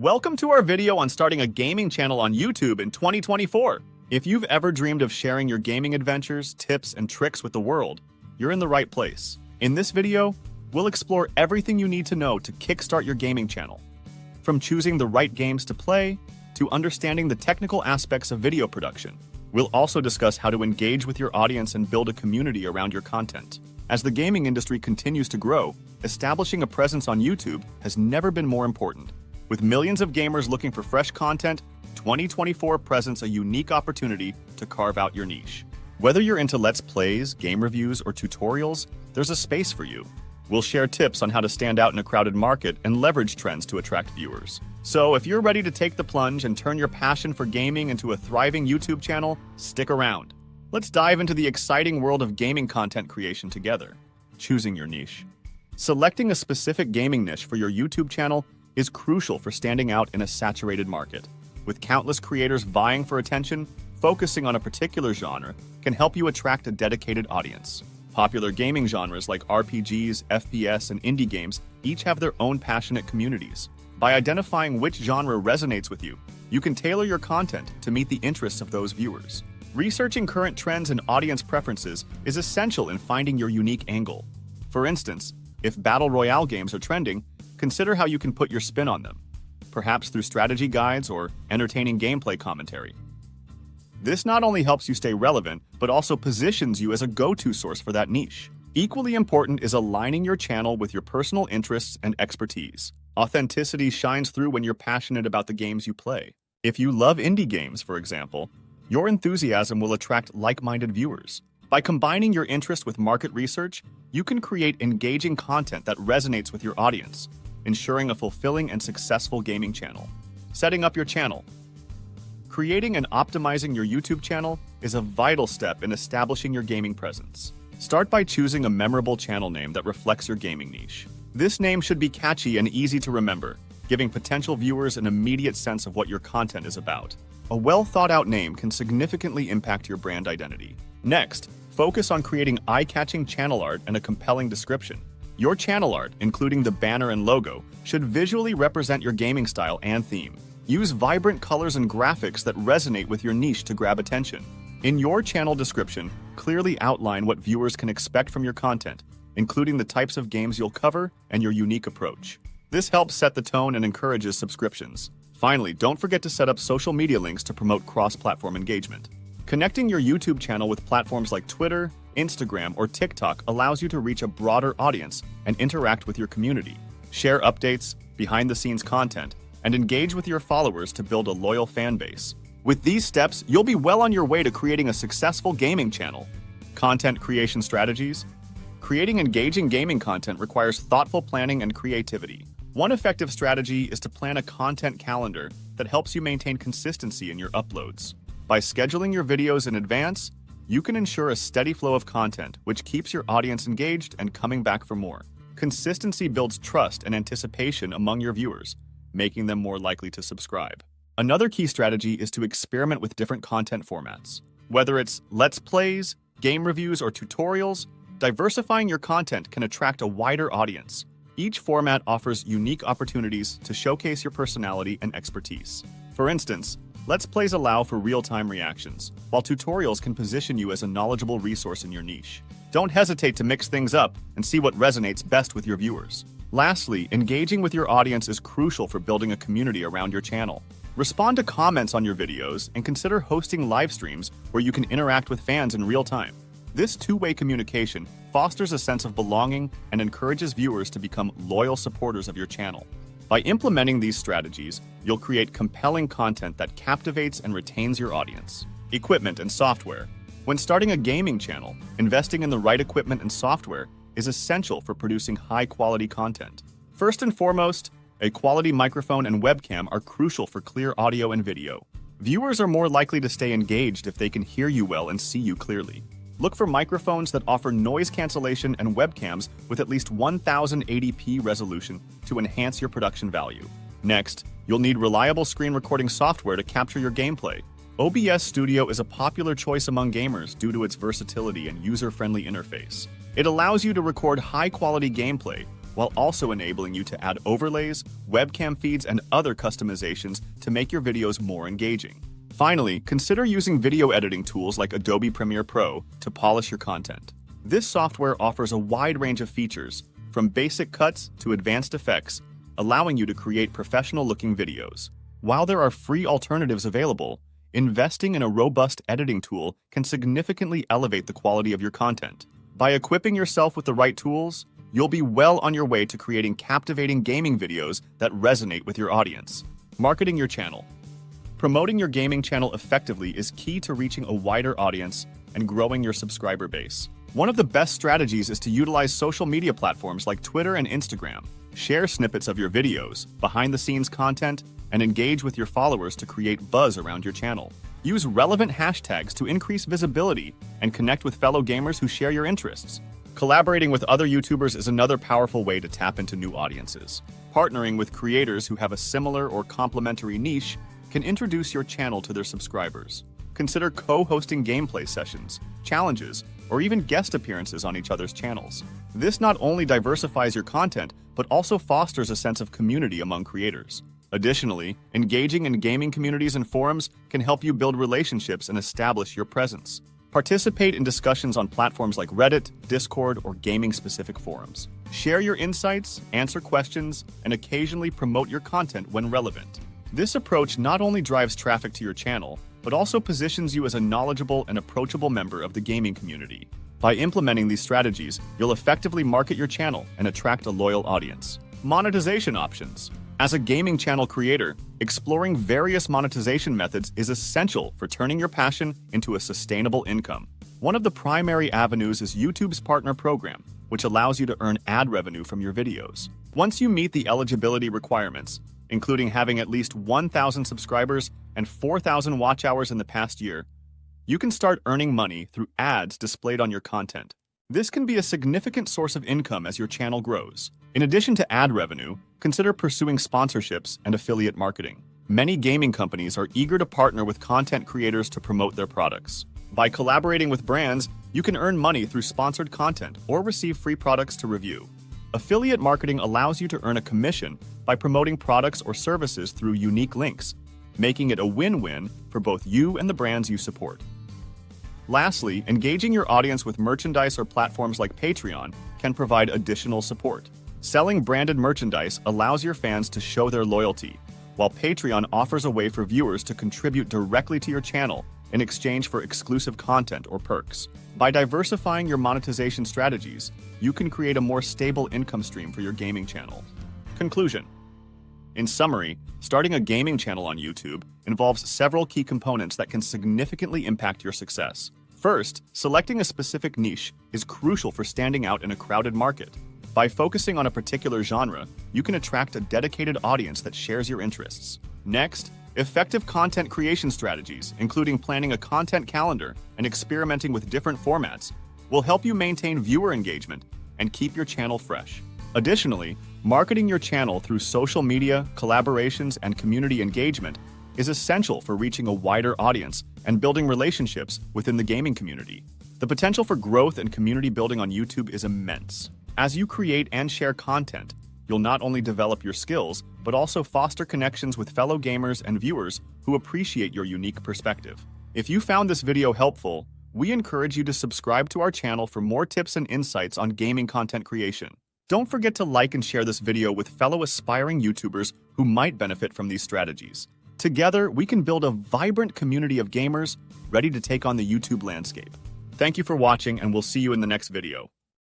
Welcome to our video on starting a gaming channel on YouTube in 2024. If you've ever dreamed of sharing your gaming adventures, tips, and tricks with the world, you're in the right place. In this video, we'll explore everything you need to know to kickstart your gaming channel. From choosing the right games to play, to understanding the technical aspects of video production. We'll also discuss how to engage with your audience and build a community around your content. As the gaming industry continues to grow, establishing a presence on YouTube has never been more important. With millions of gamers looking for fresh content, 2024 presents a unique opportunity to carve out your niche. Whether you're into Let's Plays, game reviews, or tutorials, there's a space for you. We'll share tips on how to stand out in a crowded market and leverage trends to attract viewers. So if you're ready to take the plunge and turn your passion for gaming into a thriving YouTube channel, stick around. Let's dive into the exciting world of gaming content creation together. Choosing your niche. Selecting a specific gaming niche for your YouTube channel is crucial for standing out in a saturated market. With countless creators vying for attention, focusing on a particular genre can help you attract a dedicated audience. Popular gaming genres like RPGs, FPS, and indie games each have their own passionate communities. By identifying which genre resonates with you, you can tailor your content to meet the interests of those viewers. Researching current trends and audience preferences is essential in finding your unique angle. For instance, if battle royale games are trending, consider how you can put your spin on them, perhaps through strategy guides or entertaining gameplay commentary. This not only helps you stay relevant, but also positions you as a go-to source for that niche. Equally important is aligning your channel with your personal interests and expertise. Authenticity shines through when you're passionate about the games you play. If you love indie games, for example, your enthusiasm will attract like-minded viewers. By combining your interest with market research, you can create engaging content that resonates with your audience, ensuring a fulfilling and successful gaming channel. Setting up your channel. Creating and optimizing your YouTube channel is a vital step in establishing your gaming presence. Start by choosing a memorable channel name that reflects your gaming niche. This name should be catchy and easy to remember, giving potential viewers an immediate sense of what your content is about. A well-thought-out name can significantly impact your brand identity. Next, focus on creating eye-catching channel art and a compelling description. Your channel art, including the banner and logo, should visually represent your gaming style and theme. Use vibrant colors and graphics that resonate with your niche to grab attention. In your channel description, clearly outline what viewers can expect from your content, including the types of games you'll cover and your unique approach. This helps set the tone and encourages subscriptions. Finally, don't forget to set up social media links to promote cross-platform engagement. Connecting your YouTube channel with platforms like Twitter, Instagram, or TikTok allows you to reach a broader audience and interact with your community. Share updates, behind-the-scenes content, and engage with your followers to build a loyal fan base. With these steps, you'll be well on your way to creating a successful gaming channel. Content creation strategies. Creating engaging gaming content requires thoughtful planning and creativity. One effective strategy is to plan a content calendar that helps you maintain consistency in your uploads. By scheduling your videos in advance, you can ensure a steady flow of content, which keeps your audience engaged and coming back for more. Consistency builds trust and anticipation among your viewers, making them more likely to subscribe. Another key strategy is to experiment with different content formats. Whether it's Let's Plays, game reviews, or tutorials, diversifying your content can attract a wider audience. Each format offers unique opportunities to showcase your personality and expertise. For instance, Let's Plays allow for real-time reactions, while tutorials can position you as a knowledgeable resource in your niche. Don't hesitate to mix things up and see what resonates best with your viewers. Lastly, engaging with your audience is crucial for building a community around your channel. Respond to comments on your videos and consider hosting live streams where you can interact with fans in real time. This two-way communication fosters a sense of belonging and encourages viewers to become loyal supporters of your channel. By implementing these strategies, you'll create compelling content that captivates and retains your audience. Equipment and software. When starting a gaming channel, investing in the right equipment and software is essential for producing high-quality content. First and foremost, a quality microphone and webcam are crucial for clear audio and video. Viewers are more likely to stay engaged if they can hear you well and see you clearly. Look for microphones that offer noise cancellation and webcams with at least 1080p resolution to enhance your production value. Next, you'll need reliable screen recording software to capture your gameplay. OBS Studio is a popular choice among gamers due to its versatility and user-friendly interface. It allows you to record high-quality gameplay while also enabling you to add overlays, webcam feeds, and other customizations to make your videos more engaging. Finally, consider using video editing tools like Adobe Premiere Pro to polish your content. This software offers a wide range of features, from basic cuts to advanced effects, allowing you to create professional-looking videos. While there are free alternatives available, investing in a robust editing tool can significantly elevate the quality of your content. By equipping yourself with the right tools, you'll be well on your way to creating captivating gaming videos that resonate with your audience. Marketing your channel. Promoting your gaming channel effectively is key to reaching a wider audience and growing your subscriber base. One of the best strategies is to utilize social media platforms like Twitter and Instagram. Share snippets of your videos, behind-the-scenes content, and engage with your followers to create buzz around your channel. Use relevant hashtags to increase visibility and connect with fellow gamers who share your interests. Collaborating with other YouTubers is another powerful way to tap into new audiences. Partnering with creators who have a similar or complementary niche can introduce your channel to their subscribers. Consider co-hosting gameplay sessions, challenges, or even guest appearances on each other's channels. This not only diversifies your content, but also fosters a sense of community among creators. Additionally, engaging in gaming communities and forums can help you build relationships and establish your presence. Participate in discussions on platforms like Reddit, Discord, or gaming-specific forums. Share your insights, answer questions, and occasionally promote your content when relevant. This approach not only drives traffic to your channel, but also positions you as a knowledgeable and approachable member of the gaming community. By implementing these strategies, you'll effectively market your channel and attract a loyal audience. Monetization options. As a gaming channel creator, exploring various monetization methods is essential for turning your passion into a sustainable income. One of the primary avenues is YouTube's partner program, which allows you to earn ad revenue from your videos. Once you meet the eligibility requirements, including having at least 1,000 subscribers and 4,000 watch hours in the past year, you can start earning money through ads displayed on your content. This can be a significant source of income as your channel grows. In addition to ad revenue, consider pursuing sponsorships and affiliate marketing. Many gaming companies are eager to partner with content creators to promote their products. By collaborating with brands, you can earn money through sponsored content or receive free products to review. Affiliate marketing allows you to earn a commission by promoting products or services through unique links, making it a win-win for both you and the brands you support. Lastly, engaging your audience with merchandise or platforms like Patreon can provide additional support. Selling branded merchandise allows your fans to show their loyalty, while Patreon offers a way for viewers to contribute directly to your channel in exchange for exclusive content or perks. By diversifying your monetization strategies, you can create a more stable income stream for your gaming channel. Conclusion. In summary, starting a gaming channel on YouTube involves several key components that can significantly impact your success. First, selecting a specific niche is crucial for standing out in a crowded market. By focusing on a particular genre, you can attract a dedicated audience that shares your interests. Next, effective content creation strategies, including planning a content calendar and experimenting with different formats, will help you maintain viewer engagement and keep your channel fresh. Additionally, marketing your channel through social media, collaborations, and community engagement is essential for reaching a wider audience and building relationships within the gaming community. The potential for growth and community building on YouTube is immense. As you create and share content, you'll not only develop your skills, but also foster connections with fellow gamers and viewers who appreciate your unique perspective. If you found this video helpful, we encourage you to subscribe to our channel for more tips and insights on gaming content creation. Don't forget to like and share this video with fellow aspiring YouTubers who might benefit from these strategies. Together, we can build a vibrant community of gamers ready to take on the YouTube landscape. Thank you for watching, and we'll see you in the next video.